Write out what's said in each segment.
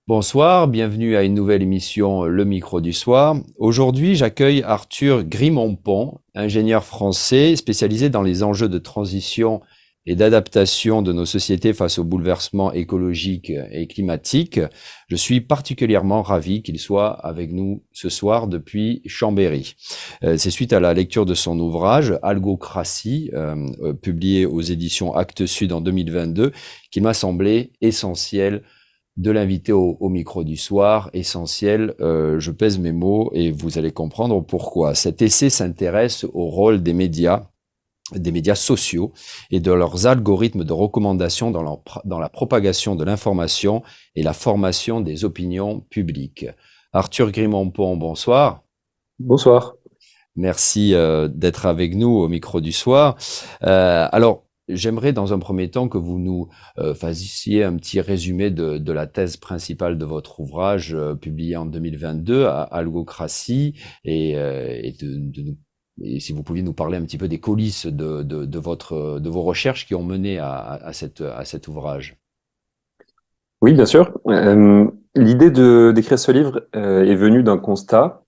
Bonsoir, bienvenue à une nouvelle émission Le Micro du Soir. Aujourd'hui, j'accueille Arthur Grimont-Pont, ingénieur français spécialisé dans les enjeux de transition et d'adaptation de nos sociétés face aux bouleversements écologiques et climatiques. Je suis particulièrement ravi qu'il soit avec nous ce soir depuis Chambéry. C'est suite à la lecture de son ouvrage Algocratie, publié aux éditions Actes Sud en 2022, qu'il m'a semblé essentiel de l'inviter au micro du soir, essentiel, je pèse mes mots et vous allez comprendre pourquoi. Cet essai s'intéresse au rôle des médias sociaux et de leurs algorithmes de recommandation dans la propagation de l'information et la formation des opinions publiques. Arthur Grimont-Pont, bonsoir. Bonsoir. Merci d'être avec nous au micro du soir. Alors, j'aimerais dans un premier temps que vous nous fassiez un petit résumé de la thèse principale de votre ouvrage publié en 2022, Algocratie, et et si vous pouviez nous parler un petit peu des coulisses de vos recherches qui ont mené à cet ouvrage. Oui, bien sûr. L'idée d'écrire ce livre est venue d'un constat.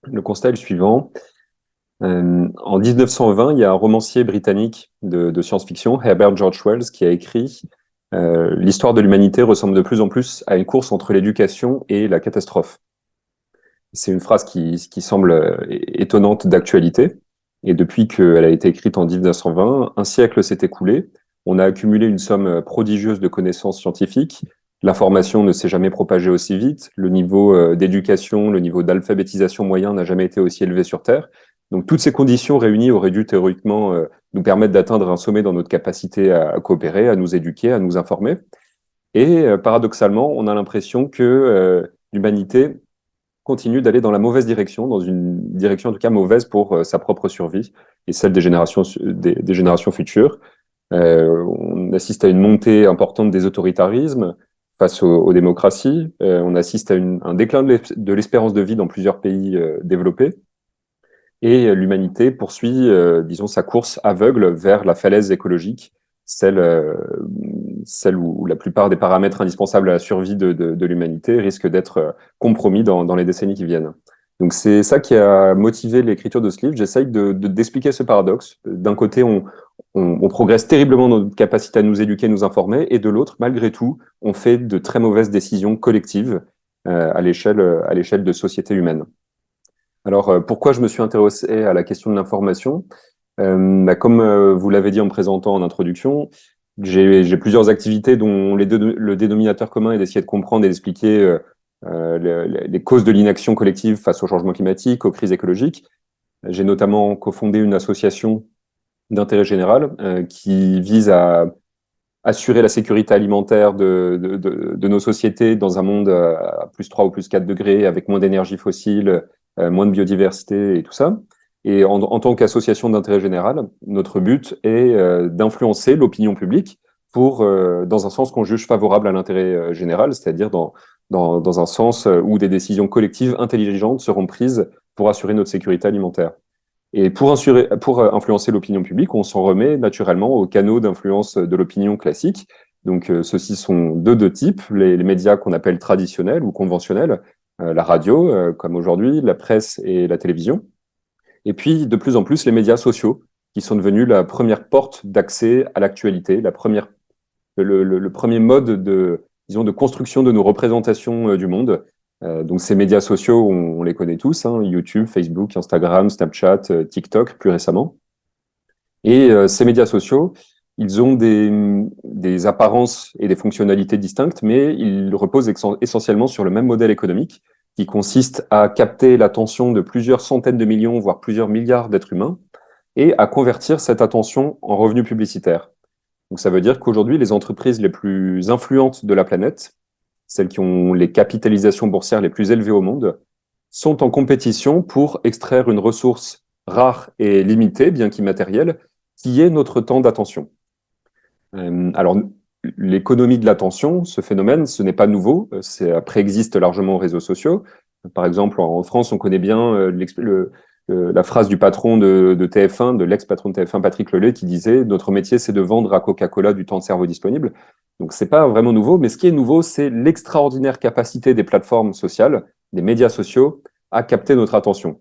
Le constat est le suivant. En 1920, il y a un romancier britannique de science-fiction, Herbert George Wells, qui a écrit l'histoire de l'humanité ressemble de plus en plus à une course entre l'éducation et la catastrophe. C'est une phrase qui semble étonnante d'actualité. Et depuis qu'elle a été écrite en 1920, un siècle s'est écoulé. On a accumulé une somme prodigieuse de connaissances scientifiques. L'information ne s'est jamais propagée aussi vite. Le niveau d'éducation, le niveau d'alphabétisation moyen n'a jamais été aussi élevé sur Terre. Donc toutes ces conditions réunies auraient dû théoriquement nous permettre d'atteindre un sommet dans notre capacité à coopérer, à nous éduquer, à nous informer. Et paradoxalement, on a l'impression que l'humanité continue d'aller dans la mauvaise direction, dans une direction en tout cas mauvaise pour sa propre survie et celle des générations futures. On assiste à une montée importante des autoritarismes face aux démocraties. On assiste à un déclin de l'espérance de vie dans plusieurs pays développés. Et l'humanité poursuit, disons, sa course aveugle vers la falaise écologique, celle où la plupart des paramètres indispensables à la survie de l'humanité risquent d'être compromis dans les décennies qui viennent. Donc c'est ça qui a motivé l'écriture de ce livre. J'essaye d'expliquer ce paradoxe. D'un côté, on progresse terriblement dans notre capacité à nous éduquer, nous informer, et de l'autre, malgré tout, on fait de très mauvaises décisions collectives à l'échelle de sociétés humaines. Alors, pourquoi je me suis intéressé à la question de l'information? Comme vous l'avez dit en me présentant en introduction, j'ai plusieurs activités dont le dénominateur commun est d'essayer de comprendre et d'expliquer les causes de l'inaction collective face au changement climatique, aux crises écologiques. J'ai notamment cofondé une association d'intérêt général qui vise à assurer la sécurité alimentaire de nos sociétés dans un monde à plus 3 ou plus 4 degrés, avec moins d'énergie fossile, moins de biodiversité et tout ça. Et en tant qu'association d'intérêt général, notre but est d'influencer l'opinion publique dans un sens qu'on juge favorable à l'intérêt général, c'est-à-dire dans un sens où des décisions collectives intelligentes seront prises pour assurer notre sécurité alimentaire. Et pour influencer l'opinion publique, on s'en remet naturellement aux canaux d'influence de l'opinion classique. Donc, ceux-ci sont de deux types, les médias qu'on appelle traditionnels ou conventionnels, la radio, comme aujourd'hui, la presse et la télévision. Et puis, de plus en plus, les médias sociaux, qui sont devenus la première porte d'accès à l'actualité, le premier mode disons, de construction de nos représentations du monde. Donc ces médias sociaux, on les connaît tous, hein, YouTube, Facebook, Instagram, Snapchat, TikTok plus récemment. Et ces médias sociaux, ils ont des apparences et des fonctionnalités distinctes, mais ils reposent essentiellement sur le même modèle économique qui consiste à capter l'attention de plusieurs centaines de millions, voire plusieurs milliards d'êtres humains, et à convertir cette attention en revenus publicitaires. Donc ça veut dire qu'aujourd'hui, les entreprises les plus influentes de la planète, celles qui ont les capitalisations boursières les plus élevées au monde, sont en compétition pour extraire une ressource rare et limitée, bien qu'immatérielle, qui est notre temps d'attention. Alors, l'économie de l'attention, ce phénomène, ce n'est pas nouveau, ça préexiste largement aux réseaux sociaux. Par exemple, en France, on connaît bien la phrase du patron de TF1, de l'ex-patron de TF1, Patrick Lelay, qui disait « Notre métier, c'est de vendre à Coca-Cola du temps de cerveau disponible ». Donc, c'est pas vraiment nouveau, mais ce qui est nouveau, c'est l'extraordinaire capacité des plateformes sociales, des médias sociaux, à capter notre attention.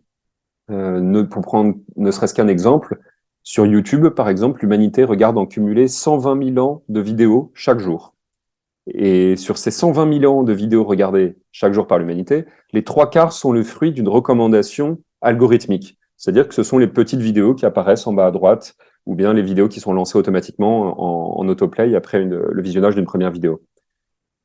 Pour prendre ne serait-ce qu'un exemple, sur YouTube, par exemple, l'humanité regarde en cumulé 120 000 ans de vidéos chaque jour. Et sur ces 120 000 ans de vidéos regardées chaque jour par l'humanité, les 3/4 sont le fruit d'une recommandation algorithmique. C'est-à-dire que ce sont les petites vidéos qui apparaissent en bas à droite, ou bien les vidéos qui sont lancées automatiquement en autoplay après le visionnage d'une première vidéo.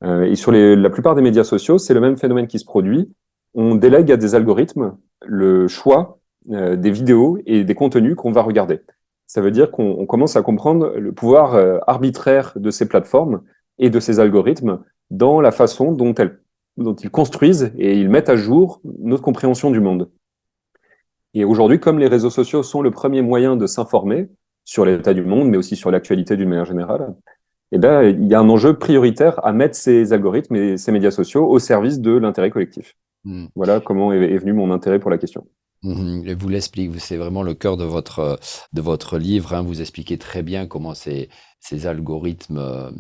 Et sur la plupart des médias sociaux, c'est le même phénomène qui se produit. On délègue à des algorithmes le choix des vidéos et des contenus qu'on va regarder. Ça veut dire qu'on commence à comprendre le pouvoir arbitraire de ces plateformes et de ces algorithmes dans la façon dont ils construisent et ils mettent à jour notre compréhension du monde. Et aujourd'hui, comme les réseaux sociaux sont le premier moyen de s'informer sur l'état du monde, mais aussi sur l'actualité d'une manière générale, eh ben, il y a un enjeu prioritaire à mettre ces algorithmes et ces médias sociaux au service de l'intérêt collectif. Voilà comment est venu mon intérêt pour la question. Je vous l'explique, c'est vraiment le cœur de votre livre, hein. Vous expliquez très bien comment ces algorithmes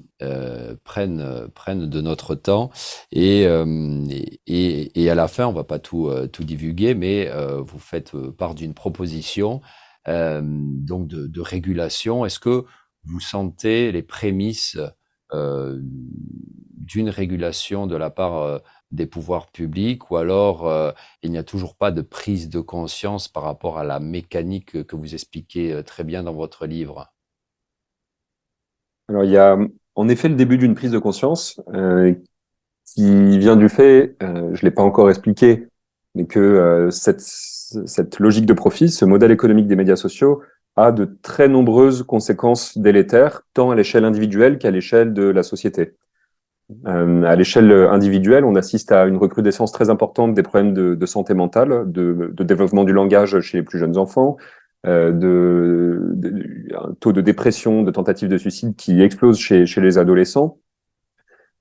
prennent de notre temps. Et à la fin, on ne va pas tout divulguer, mais vous faites part d'une proposition donc de régulation. Est-ce que vous sentez les prémices d'une régulation de la part des pouvoirs publics, ou alors il n'y a toujours pas de prise de conscience par rapport à la mécanique que vous expliquez très bien dans votre livre? Alors, il y a en effet le début d'une prise de conscience qui vient du fait, je ne l'ai pas encore expliqué, mais que cette logique de profit, ce modèle économique des médias sociaux, a de très nombreuses conséquences délétères, tant à l'échelle individuelle qu'à l'échelle de la société. À l'échelle individuelle, on assiste à une recrudescence très importante des problèmes de santé mentale, de développement du langage chez les plus jeunes enfants, un taux de dépression, de tentatives de suicide qui explose chez les adolescents.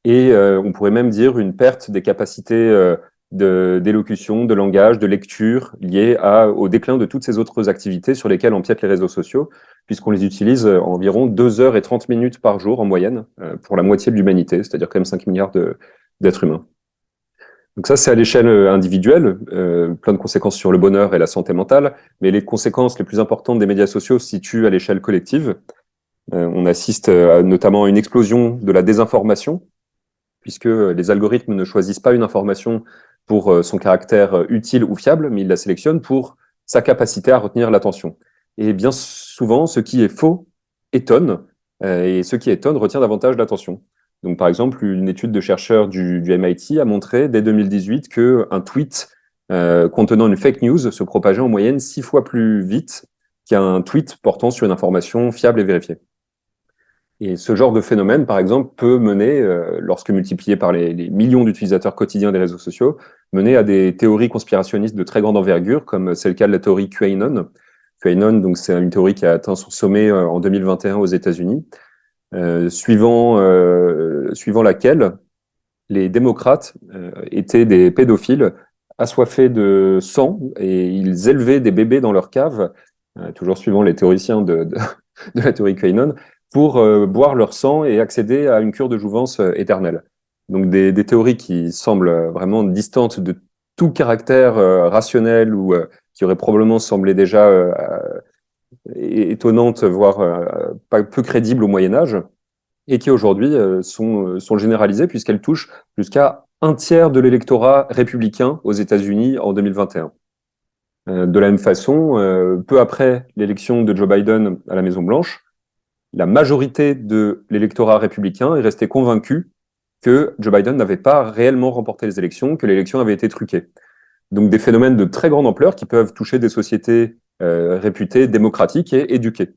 Et on pourrait même dire une perte des capacités d'élocution, de langage, de lecture liées au déclin de toutes ces autres activités sur lesquelles empiètent les réseaux sociaux, puisqu'on les utilise environ 2 h 30 par jour en moyenne pour la moitié de l'humanité, c'est-à-dire quand même 5 milliards d'êtres humains. Donc ça, c'est à l'échelle individuelle, plein de conséquences sur le bonheur et la santé mentale, mais les conséquences les plus importantes des médias sociaux se situent à l'échelle collective. On assiste notamment à une explosion de la désinformation, puisque les algorithmes ne choisissent pas une information pour son caractère utile ou fiable, mais ils la sélectionnent pour sa capacité à retenir l'attention. Et bien souvent, ce qui est faux étonne, et ce qui étonne retient davantage l'attention. Donc, par exemple, une étude de chercheurs du MIT a montré dès 2018 qu'un tweet contenant une fake news se propageait en moyenne 6 fois plus vite qu'un tweet portant sur une information fiable et vérifiée. Et ce genre de phénomène, par exemple, peut mener, lorsque multiplié par les millions d'utilisateurs quotidiens des réseaux sociaux, mener à des théories conspirationnistes de très grande envergure, comme c'est le cas de la théorie QAnon. QAnon, donc, c'est une théorie qui a atteint son sommet en 2021 aux États-Unis, suivant laquelle les démocrates étaient des pédophiles assoiffés de sang et ils élevaient des bébés dans leur cave, toujours suivant les théoriciens de la théorie QAnon, pour boire leur sang et accéder à une cure de jouvence éternelle. Donc des théories qui semblent vraiment distantes de tout caractère rationnel ou qui auraient probablement semblé déjà étonnantes, voire peu crédibles au Moyen-Âge, et qui aujourd'hui sont généralisées puisqu'elles touchent jusqu'à 1/3 de l'électorat républicain aux États-Unis en 2021. De la même façon, peu après l'élection de Joe Biden à la Maison-Blanche, la majorité de l'électorat républicain est restée convaincue que Joe Biden n'avait pas réellement remporté les élections, que l'élection avait été truquée. Donc des phénomènes de très grande ampleur qui peuvent toucher des sociétés réputées démocratiques et éduquées.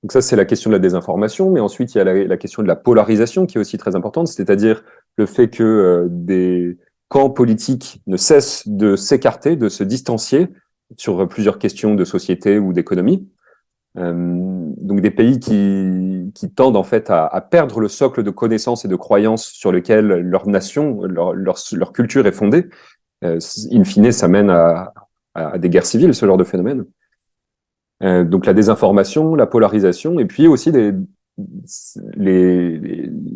Donc ça, c'est la question de la désinformation, mais ensuite, il y a la question de la polarisation qui est aussi très importante, c'est-à-dire le fait que des camps politiques ne cessent de s'écarter, de se distancier sur plusieurs questions de société ou d'économie. Donc des pays qui tendent en fait à perdre le socle de connaissances et de croyances sur lequel leur nation, leur culture est fondée. In fine, ça mène à à des guerres civiles, ce genre de phénomène. Donc la désinformation, la polarisation, et puis aussi les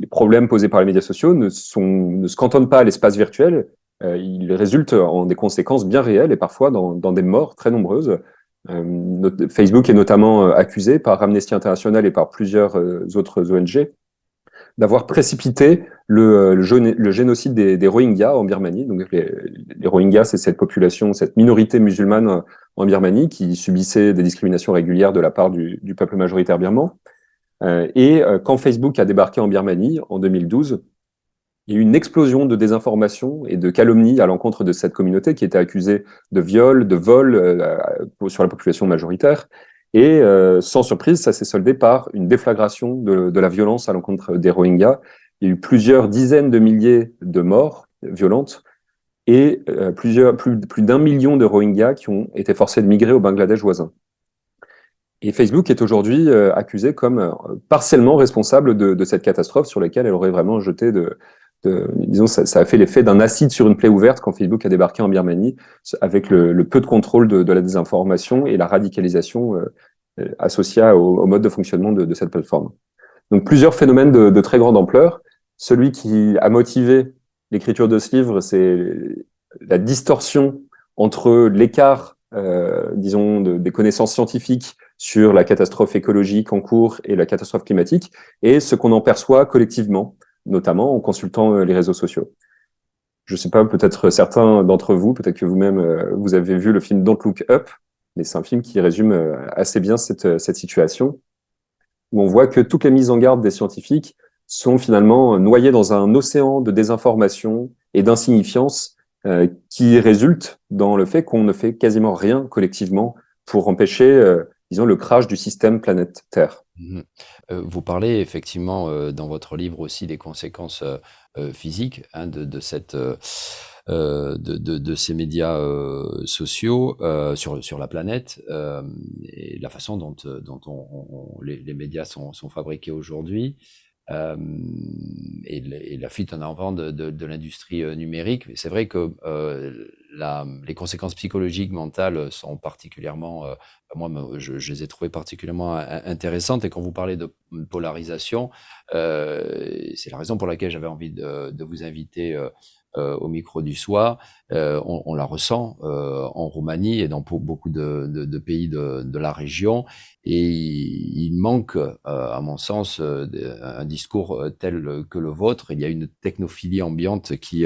problèmes posés par les médias sociaux ne se cantonnent pas à l'espace virtuel, ils résultent en des conséquences bien réelles et parfois dans des morts très nombreuses. Facebook est notamment accusé par Amnesty International et par plusieurs autres ONG d'avoir précipité le génocide des Rohingyas en Birmanie. Donc les Rohingyas, c'est cette population, cette minorité musulmane en Birmanie qui subissait des discriminations régulières de la part du peuple majoritaire birman. Quand Facebook a débarqué en Birmanie en 2012, il y a eu une explosion de désinformation et de calomnie à l'encontre de cette communauté qui était accusée de viol, de vol sur la population majoritaire. Et sans surprise, ça s'est soldé par une déflagration de la violence à l'encontre des Rohingyas. Il y a eu plusieurs dizaines de milliers de morts violentes et plus d'1 million de Rohingyas qui ont été forcés de migrer au Bangladesh voisin. Et Facebook est aujourd'hui accusé comme partiellement responsable de cette catastrophe sur laquelle elle aurait vraiment jeté disons, ça a fait l'effet d'un acide sur une plaie ouverte quand Facebook a débarqué en Birmanie, avec le peu de contrôle de la désinformation et la radicalisation associée au mode de fonctionnement de cette plateforme. Donc plusieurs phénomènes de très grande ampleur. Celui qui a motivé l'écriture de ce livre, c'est la distorsion entre l'écart, disons, des connaissances scientifiques sur la catastrophe écologique en cours et la catastrophe climatique, et ce qu'on en perçoit collectivement, notamment en consultant les réseaux sociaux. Je ne sais pas, peut-être certains d'entre vous, peut-être que vous-même, vous avez vu le film Don't Look Up, mais c'est un film qui résume assez bien cette situation, où on voit que toutes les mises en garde des scientifiques sont finalement noyées dans un océan de désinformation et d'insignifiance qui résulte dans le fait qu'on ne fait quasiment rien collectivement pour empêcher, disons, le crash du système planète Terre. Vous parlez effectivement dans votre livre aussi des conséquences physiques de ces médias sociaux sur la planète et la façon dont les médias sont fabriqués aujourd'hui. Et la fuite en avant de l'industrie numérique. C'est vrai que les conséquences psychologiques, mentales sont particulièrement, moi, je les ai trouvées particulièrement intéressantes. Et quand vous parlez de polarisation, c'est la raison pour laquelle j'avais envie de vous inviter au micro du soir. On la ressent en Roumanie et dans beaucoup de pays de la région. Et il manque, à mon sens, un discours tel que le vôtre. Il y a une technophilie ambiante qui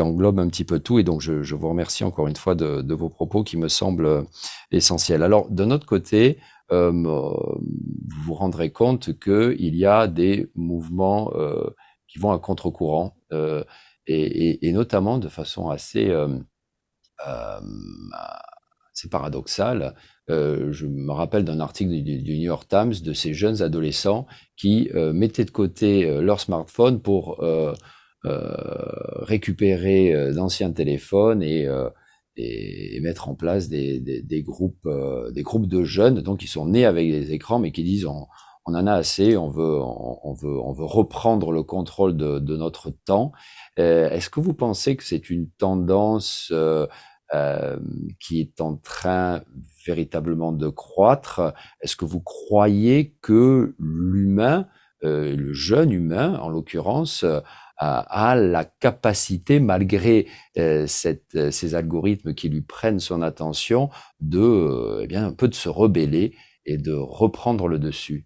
englobe un petit peu tout. Et donc, je vous remercie encore une fois de vos propos qui me semblent essentiels. Alors, de notre côté, vous vous rendrez compte qu'il y a des mouvements qui vont à contre-courant, et notamment de façon assez paradoxale. Je me rappelle d'un article du New York Times de ces jeunes adolescents qui mettaient de côté leur smartphone pour récupérer d'anciens téléphones et mettre en place des groupes de jeunes, donc qui sont nés avec des écrans, mais qui disent on en a assez, on veut reprendre le contrôle de notre temps. Est-ce que vous pensez que c'est une tendance qui est en train véritablement de croître? Est-ce que vous croyez que l'humain, le jeune humain en l'occurrence, a la capacité, malgré ces algorithmes qui lui prennent son attention, un peu de se rebeller et de reprendre le dessus?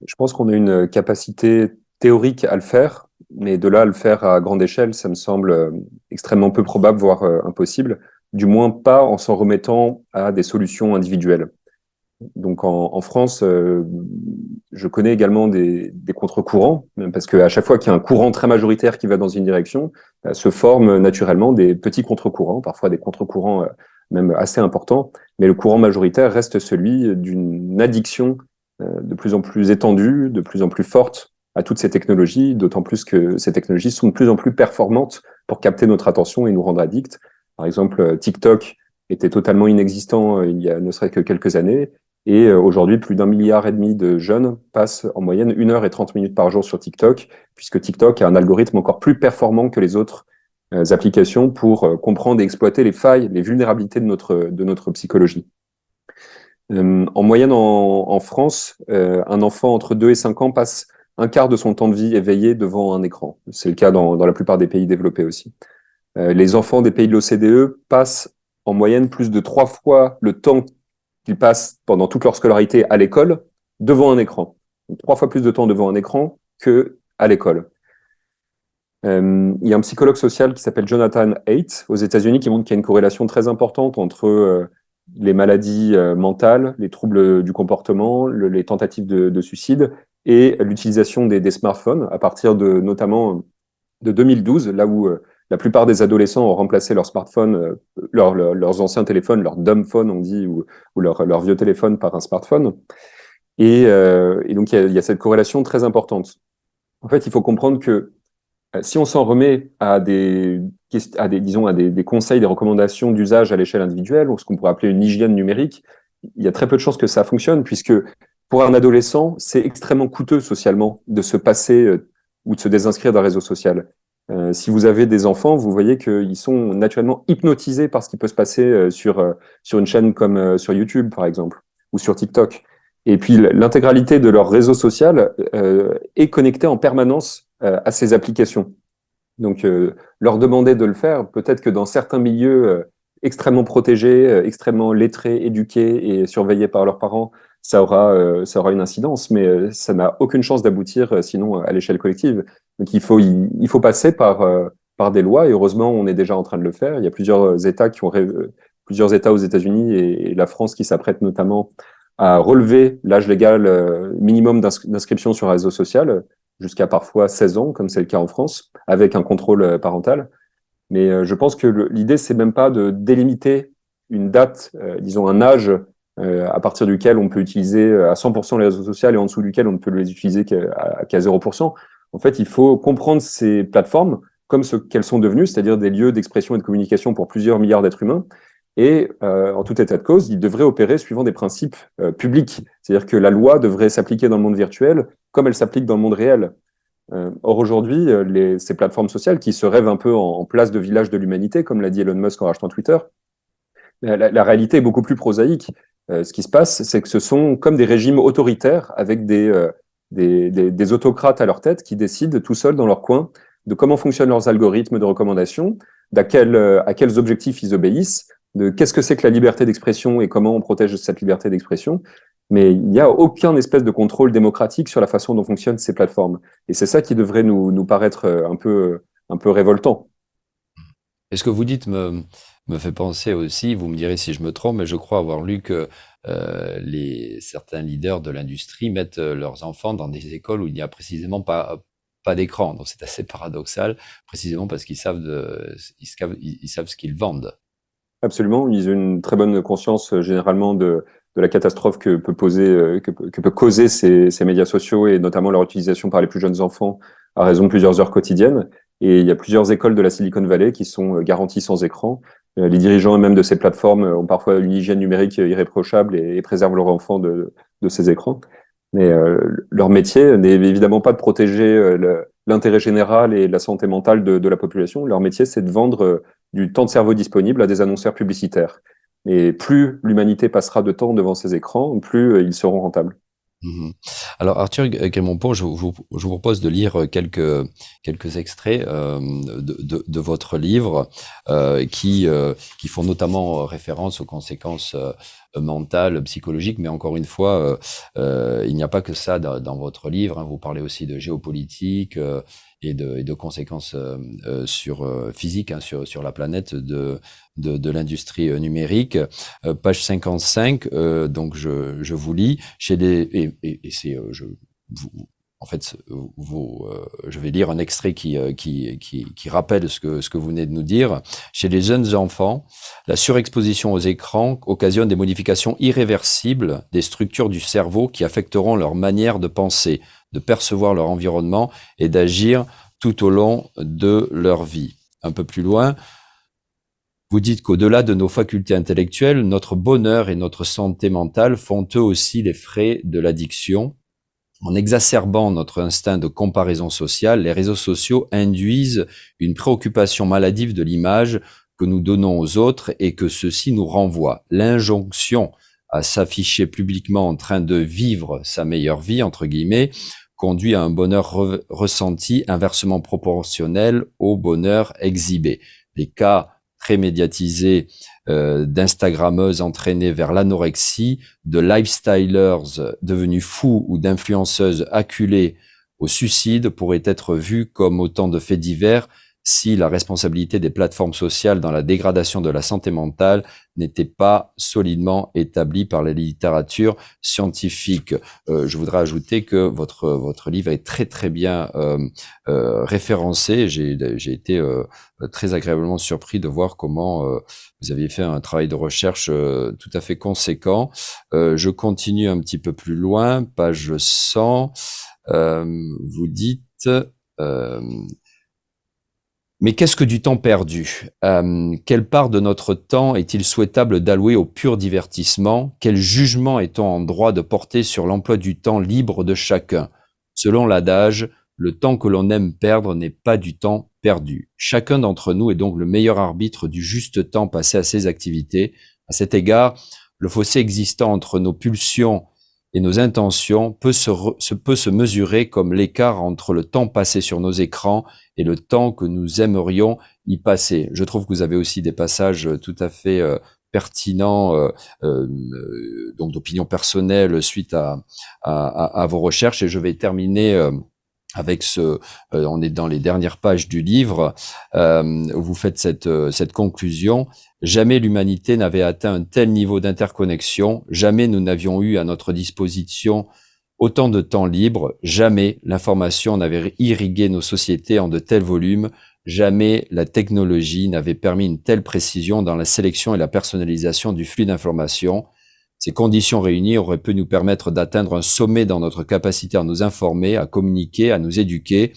Je pense qu'on a une capacité théorique à le faire, mais de là à le faire à grande échelle, ça me semble extrêmement peu probable, voire impossible, du moins pas en s'en remettant à des solutions individuelles. Donc en France, je connais également des contre-courants, parce qu'à chaque fois qu'il y a un courant très majoritaire qui va dans une direction, se forment naturellement des petits contre-courants, parfois des contre-courants même assez importants, mais le courant majoritaire reste celui d'une addiction de plus en plus étendue, de plus en plus forte à toutes ces technologies, d'autant plus que ces technologies sont de plus en plus performantes pour capter notre attention et nous rendre addicts. Par exemple, TikTok était totalement inexistant il y a ne serait-ce que quelques années, et aujourd'hui, plus d'1,5 milliard de jeunes passent en moyenne 1 heure et 30 minutes par jour sur TikTok, puisque TikTok a un algorithme encore plus performant que les autres applications pour comprendre et exploiter les failles, les vulnérabilités de notre psychologie. En moyenne, en France, un enfant entre 2 et 5 ans passe un quart de son temps de vie éveillé devant un écran. C'est le cas dans la plupart des pays développés aussi. Les enfants des pays de l'OCDE passent en moyenne plus de 3 fois le temps qu'ils passent pendant toute leur scolarité à l'école devant un écran. Donc, 3 fois plus de temps devant un écran que à l'école. Il y a un psychologue social qui s'appelle Jonathan Haidt aux États-Unis qui montre qu'il y a une corrélation très importante entre les maladies mentales, les troubles du comportement, les tentatives de suicide et l'utilisation des smartphones à partir de notamment de 2012, là où la plupart des adolescents ont remplacé leur smartphone, leurs anciens téléphones, leur dumb phone on dit, ou leur vieux téléphone par un smartphone. Et donc il y a cette corrélation très importante. En fait, il faut comprendre que si on s'en remet à disons, à des conseils, des recommandations d'usage à l'échelle individuelle, ou ce qu'on pourrait appeler une hygiène numérique, il y a très peu de chances que ça fonctionne, puisque pour un adolescent, c'est extrêmement coûteux socialement de se passer ou de se désinscrire d'un réseau social. Si vous avez des enfants, vous voyez qu'ils sont naturellement hypnotisés par ce qui peut se passer sur une chaîne comme sur YouTube, par exemple, ou sur TikTok. Et puis l'intégralité de leur réseau social est connectée en permanence à ces applications. Donc leur demander de le faire, peut-être que dans certains milieux extrêmement protégés, extrêmement lettrés, éduqués et surveillés par leurs parents, ça aura une incidence, mais ça n'a aucune chance d'aboutir sinon à l'échelle collective. Donc il faut passer par des lois, et heureusement on est déjà en train de le faire. Il y a plusieurs États plusieurs États aux États-Unis et la France qui s'apprêtent notamment à relever l'âge légal minimum d'inscription sur un réseau social jusqu'à parfois 16 ans, comme c'est le cas en France, avec un contrôle parental. Mais je pense que l'idée, c'est même pas de délimiter une date, disons un âge à partir duquel on peut utiliser à 100% les réseaux sociaux et en dessous duquel on ne peut les utiliser qu'à 0%. En fait, il faut comprendre ces plateformes comme ce qu'elles sont devenues, c'est-à-dire des lieux d'expression et de communication pour plusieurs milliards d'êtres humains. Et en tout état de cause, ils devraient opérer suivant des principes publics. C'est-à-dire que la loi devrait s'appliquer dans le monde virtuel comme elle s'applique dans le monde réel. Or aujourd'hui, ces plateformes sociales qui se rêvent un peu en place de village de l'humanité, comme l'a dit Elon Musk en rachetant Twitter, la réalité est beaucoup plus prosaïque. Ce qui se passe, c'est que ce sont comme des régimes autoritaires avec des autocrates à leur tête qui décident tout seuls dans leur coin de comment fonctionnent leurs algorithmes de recommandation, à quels objectifs ils obéissent, de qu'est-ce que c'est que la liberté d'expression et comment on protège cette liberté d'expression. Mais il n'y a aucun espèce de contrôle démocratique sur la façon dont fonctionnent ces plateformes. Et c'est ça qui devrait nous paraître un peu révoltant. Et ce que vous dites me fait penser aussi, vous me direz si je me trompe, mais je crois avoir lu que certains leaders de l'industrie mettent leurs enfants dans des écoles où il n'y a précisément pas d'écran. Donc c'est assez paradoxal, précisément parce qu'ils savent ils savent ce qu'ils vendent. Absolument, ils ont une très bonne conscience généralement de la catastrophe que peut causer ces médias sociaux et notamment leur utilisation par les plus jeunes enfants à raison de plusieurs heures quotidiennes. Et il y a plusieurs écoles de la Silicon Valley qui sont garanties sans écran. Les dirigeants même de ces plateformes ont parfois une hygiène numérique irréprochable et préservent leurs enfants de ces écrans. Mais leur métier n'est évidemment pas de protéger l'intérêt général et la santé mentale de la population. Leur métier, c'est de vendre du temps de cerveau disponible à des annonceurs publicitaires. Et plus l'humanité passera de temps devant ces écrans, plus ils seront rentables. Mhm. Alors Arthur Grémontpont, je vous propose de lire quelques extraits de votre livre qui font notamment référence aux conséquences mentales, psychologiques, mais encore une fois, il n'y a pas que ça dans votre livre, hein. Vous parlez aussi de géopolitique et de conséquences physiques, hein, sur la planète de l'industrie numérique. Page 55, donc je vous lis. En fait, je vais lire un extrait qui rappelle ce que vous venez de nous dire. Chez les jeunes enfants, la surexposition aux écrans occasionne des modifications irréversibles des structures du cerveau qui affecteront leur manière de penser, de percevoir leur environnement et d'agir tout au long de leur vie. Un peu plus loin, vous dites qu'au-delà de nos facultés intellectuelles, notre bonheur et notre santé mentale font eux aussi les frais de l'addiction. En exacerbant notre instinct de comparaison sociale, les réseaux sociaux induisent une préoccupation maladive de l'image que nous donnons aux autres et que ceux-ci nous renvoient. L'injonction à s'afficher publiquement en train de vivre sa meilleure vie, entre guillemets, conduit à un bonheur ressenti inversement proportionnel au bonheur exhibé. Les cas très médiatisés d'Instagrammeuses entraînées vers l'anorexie, de lifestylers devenus fous ou d'influenceuses acculées au suicide pourraient être vus comme autant de faits divers si la responsabilité des plateformes sociales dans la dégradation de la santé mentale n'était pas solidement établie par la littérature scientifique. Je voudrais ajouter que votre livre est très très bien référencé. J'ai été très agréablement surpris de voir comment vous aviez fait un travail de recherche tout à fait conséquent. Je continue un petit peu plus loin, page 100. Vous dites... mais qu'est-ce que du temps perdu? Quelle part de notre temps est-il souhaitable d'allouer au pur divertissement? Quel jugement est-on en droit de porter sur l'emploi du temps libre de chacun? Selon l'adage, le temps que l'on aime perdre n'est pas du temps perdu. Chacun d'entre nous est donc le meilleur arbitre du juste temps passé à ses activités. À cet égard, le fossé existant entre nos pulsions et nos intentions peut se mesurer comme l'écart entre le temps passé sur nos écrans et le temps que nous aimerions y passer. Je trouve que vous avez aussi des passages tout à fait pertinents, donc d'opinion personnelle suite à vos recherches. Et je vais terminer avec on est dans les dernières pages du livre, vous faites cette conclusion. Jamais l'humanité n'avait atteint un tel niveau d'interconnexion, jamais nous n'avions eu à notre disposition autant de temps libre, jamais l'information n'avait irrigué nos sociétés en de tels volumes, jamais la technologie n'avait permis une telle précision dans la sélection et la personnalisation du flux d'informations. Ces conditions réunies auraient pu nous permettre d'atteindre un sommet dans notre capacité à nous informer, à communiquer, à nous éduquer,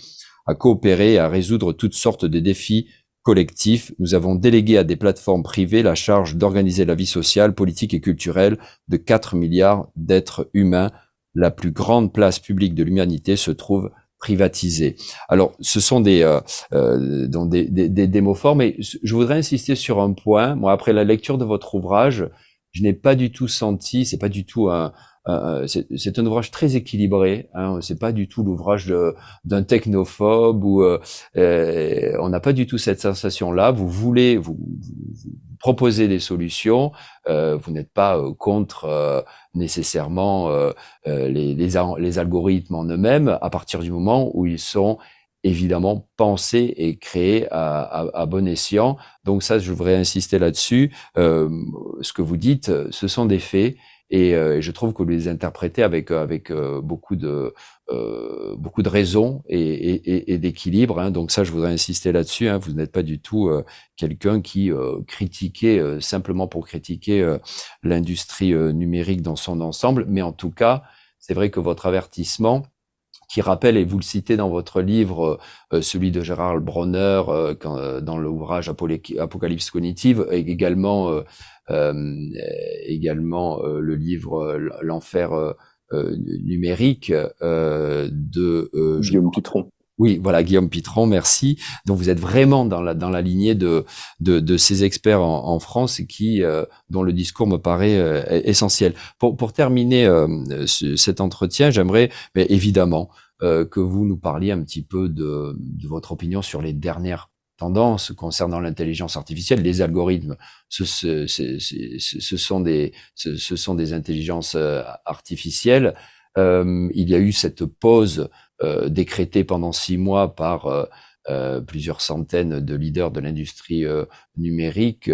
à coopérer et à résoudre toutes sortes de défis collectifs. Nous avons délégué à des plateformes privées la charge d'organiser la vie sociale, politique et culturelle de 4 milliards d'êtres humains. La plus grande place publique de l'humanité se trouve privatisée. Alors, ce sont des mots forts, mais je voudrais insister sur un point. Moi, après la lecture de votre ouvrage, je n'ai pas du tout senti, c'est pas du tout c'est un ouvrage très équilibré. Hein, c'est pas du tout l'ouvrage d'un technophobe ou on n'a pas du tout cette sensation-là. Vous voulez vous proposer des solutions. Vous n'êtes pas contre nécessairement les algorithmes en eux-mêmes à partir du moment où ils sont évidemment pensés et créés à bon escient. Donc ça, je voudrais insister là-dessus. Ce que vous dites, ce sont des faits. Et je trouve que vous les interprétez avec beaucoup de raison et d'équilibre. Hein. Donc ça, je voudrais insister là-dessus. Hein. Vous n'êtes pas du tout quelqu'un qui critiquait simplement pour critiquer l'industrie numérique dans son ensemble. Mais en tout cas, c'est vrai que votre avertissement, qui rappelle, et vous le citez dans votre livre, celui de Gérald Bronner, dans l'ouvrage Apocalypse cognitive, et également le livre L'enfer numérique de Guillaume Pitron. Oui, voilà, Guillaume Pitron, merci. Donc vous êtes vraiment dans la lignée de ces experts en France qui dont le discours me paraît essentiel. Pour terminer cet entretien, j'aimerais évidemment que vous nous parliez un petit peu de votre opinion sur les dernières tendances concernant l'intelligence artificielle. Les algorithmes, ce sont des intelligences artificielles. Il y a eu cette pause décrétée pendant 6 mois par plusieurs centaines de leaders de l'industrie numérique.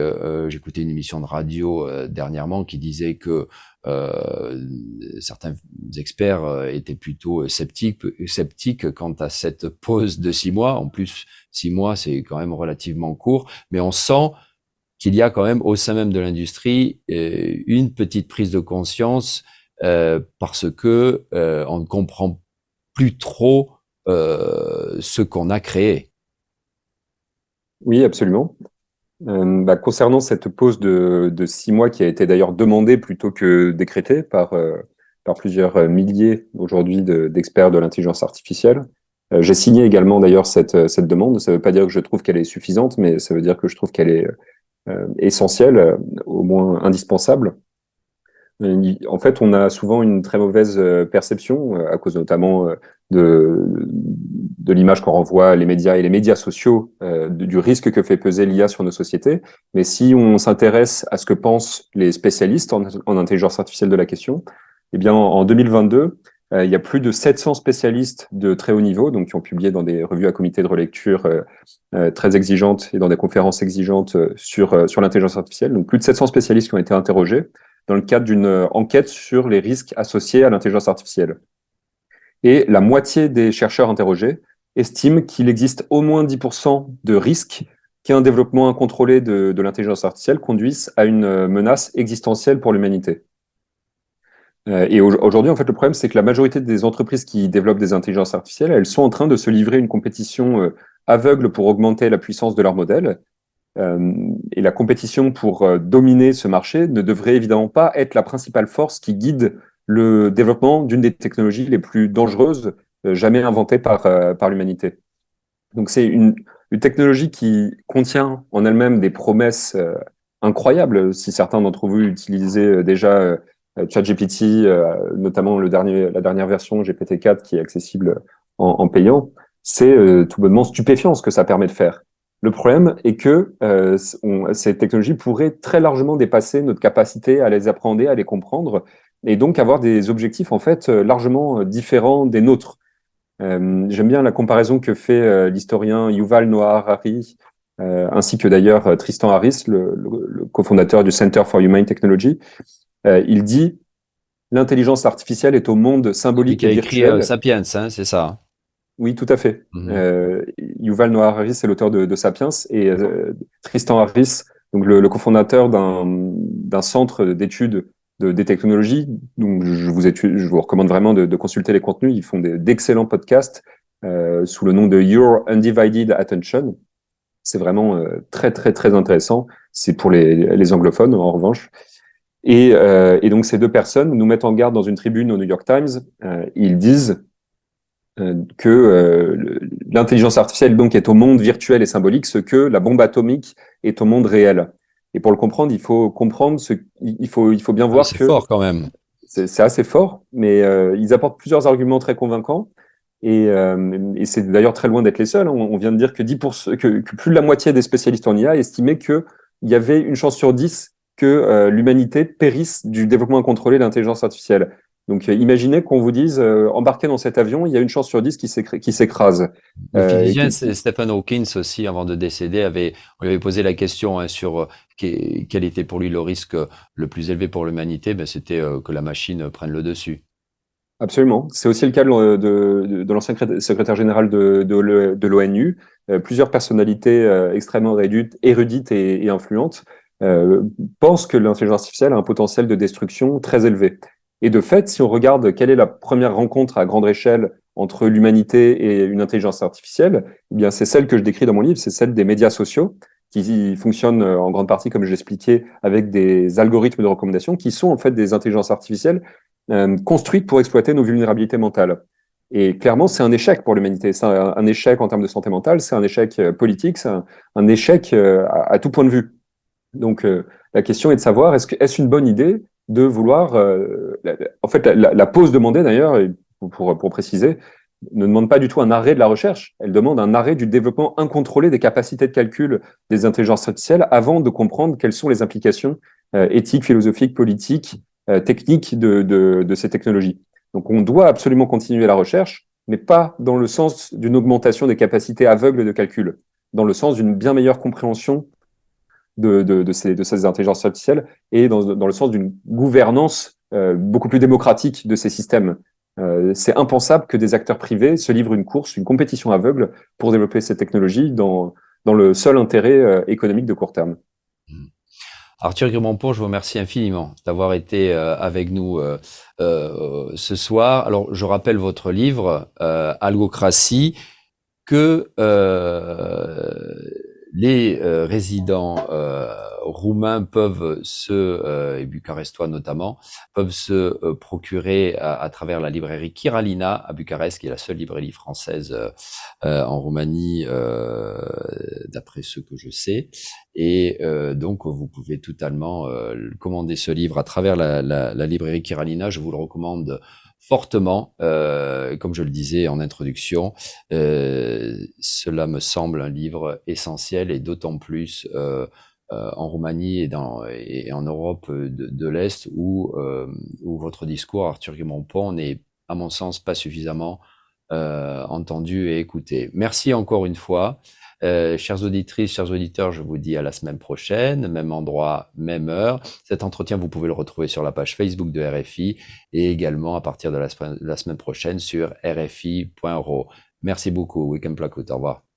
J'écoutais une émission de radio dernièrement qui disait que certains experts étaient plutôt sceptiques quant à cette pause de 6 mois. En plus, 6 mois, c'est quand même relativement court, mais on sent qu'il y a quand même au sein même de l'industrie une petite prise de conscience parce que on ne comprend plus trop ce qu'on a créé. Oui, absolument. Concernant cette pause de 6 mois qui a été d'ailleurs demandée plutôt que décrétée par par plusieurs milliers aujourd'hui d'experts de l'intelligence artificielle. J'ai signé également d'ailleurs cette demande. Ça ne veut pas dire que je trouve qu'elle est suffisante, mais ça veut dire que je trouve qu'elle est essentielle, au moins indispensable. En fait, on a souvent une très mauvaise perception, à cause notamment de l'image qu'on renvoie les médias et les médias sociaux, du risque que fait peser l'IA sur nos sociétés. Mais si on s'intéresse à ce que pensent les spécialistes en intelligence artificielle de la question, eh bien, en 2022, il y a plus de 700 spécialistes de très haut niveau, donc qui ont publié dans des revues à comité de relecture très exigeantes et dans des conférences exigeantes sur l'intelligence artificielle. Donc, plus de 700 spécialistes qui ont été interrogés dans le cadre d'une enquête sur les risques associés à l'intelligence artificielle. Et la moitié des chercheurs interrogés estiment qu'il existe au moins 10% de risques qu'un développement incontrôlé de l'intelligence artificielle conduise à une menace existentielle pour l'humanité. Et aujourd'hui, en fait, le problème, c'est que la majorité des entreprises qui développent des intelligences artificielles, elles sont en train de se livrer une compétition aveugle pour augmenter la puissance de leur modèle. Et la compétition pour dominer ce marché ne devrait évidemment pas être la principale force qui guide le développement d'une des technologies les plus dangereuses jamais inventées par l'humanité. Donc c'est une technologie qui contient en elle-même des promesses incroyables. Si certains d'entre vous utilisaient déjà ChatGPT, notamment la dernière version GPT-4 qui est accessible en payant, c'est tout bonnement stupéfiant ce que ça permet de faire. Le problème est que ces technologies pourraient très largement dépasser notre capacité à les appréhender, à les comprendre, et donc avoir des objectifs en fait largement différents des nôtres. J'aime bien la comparaison que fait l'historien Yuval Noah Harari, ainsi que d'ailleurs Tristan Harris, le cofondateur du Center for Humane Technology. Il dit « L'intelligence artificielle est au monde symbolique et virtuel. » Qui a écrit Sapiens, hein, c'est ça? Oui, tout à fait. Yuval Noah Harari, c'est l'auteur de Sapiens, et Tristan Harris, donc le cofondateur d'un centre d'études des technologies. Donc, je vous recommande vraiment de consulter les contenus. Ils font d'excellents podcasts sous le nom de Your Undivided Attention. C'est vraiment très, très, très intéressant. C'est pour les anglophones, en revanche. Et donc, ces deux personnes nous mettent en garde dans une tribune au New York Times. Ils disent que l'intelligence artificielle donc est au monde virtuel et symbolique, ce que la bombe atomique est au monde réel. Et pour le comprendre, il faut comprendre il faut bien voir que c'est fort quand même. C'est assez fort, mais ils apportent plusieurs arguments très convaincants. Et c'est d'ailleurs très loin d'être les seuls. On vient de dire que 10%, que plus de la moitié des spécialistes en IA estimaient qu'il y avait une chance sur 10 que l'humanité périsse du développement incontrôlé de l'intelligence artificielle. Donc, imaginez qu'on vous dise, embarquez dans cet avion, il y a une chance sur 10 qui s'écrase. Le physicien Stephen Hawking aussi, avant de décéder, on lui avait posé la question sur quel était pour lui le risque le plus élevé pour l'humanité. Ben, c'était que la machine prenne le dessus. Absolument. C'est aussi le cas de l'ancien secrétaire général de l'ONU. Plusieurs personnalités extrêmement érudites et influentes pensent que l'intelligence artificielle a un potentiel de destruction très élevé. Et de fait, si on regarde quelle est la première rencontre à grande échelle entre l'humanité et une intelligence artificielle, eh bien c'est celle que je décris dans mon livre, c'est celle des médias sociaux, qui fonctionnent en grande partie, comme je l'expliquais, avec des algorithmes de recommandation, qui sont en fait des intelligences artificielles construites pour exploiter nos vulnérabilités mentales. Et clairement, c'est un échec pour l'humanité. C'est un échec en termes de santé mentale, c'est un échec politique, c'est un échec à tout point de vue. Donc, la question est de savoir, est-ce une bonne idée de vouloir... en fait, la pause demandée, d'ailleurs, pour préciser, ne demande pas du tout un arrêt de la recherche, elle demande un arrêt du développement incontrôlé des capacités de calcul des intelligences artificielles avant de comprendre quelles sont les implications éthiques, philosophiques, politiques, techniques de ces technologies. Donc, on doit absolument continuer la recherche, mais pas dans le sens d'une augmentation des capacités aveugles de calcul, dans le sens d'une bien meilleure compréhension de ces intelligences artificielles et dans le sens d'une gouvernance beaucoup plus démocratique de ces systèmes. C'est impensable que des acteurs privés se livrent une course, une compétition aveugle pour développer ces technologies dans le seul intérêt économique de court terme. Arthur Grimont-Pont, je vous remercie infiniment d'avoir été avec nous ce soir. Alors, je rappelle votre livre, Algocratie, que Les résidents roumains peuvent et bucarestois notamment, peuvent se procurer à travers la librairie Kiralina à Bucarest, qui est la seule librairie française en Roumanie, d'après ce que je sais. Et donc, vous pouvez totalement commander ce livre à travers la librairie Kiralina. Je vous le recommande fortement. Comme je le disais en introduction, cela me semble un livre essentiel et d'autant plus en Roumanie et en Europe de l'Est où votre discours, Arthur Guimond-Pont, n'est, à mon sens, pas suffisamment entendu et écouté. Merci encore une fois. Chères auditrices, chers auditeurs, je vous dis à la semaine prochaine, même endroit, même heure. Cet entretien, vous pouvez le retrouver sur la page Facebook de RFI et également à partir de la semaine prochaine sur rfi.ro. Merci beaucoup, Weekend Placout, au revoir.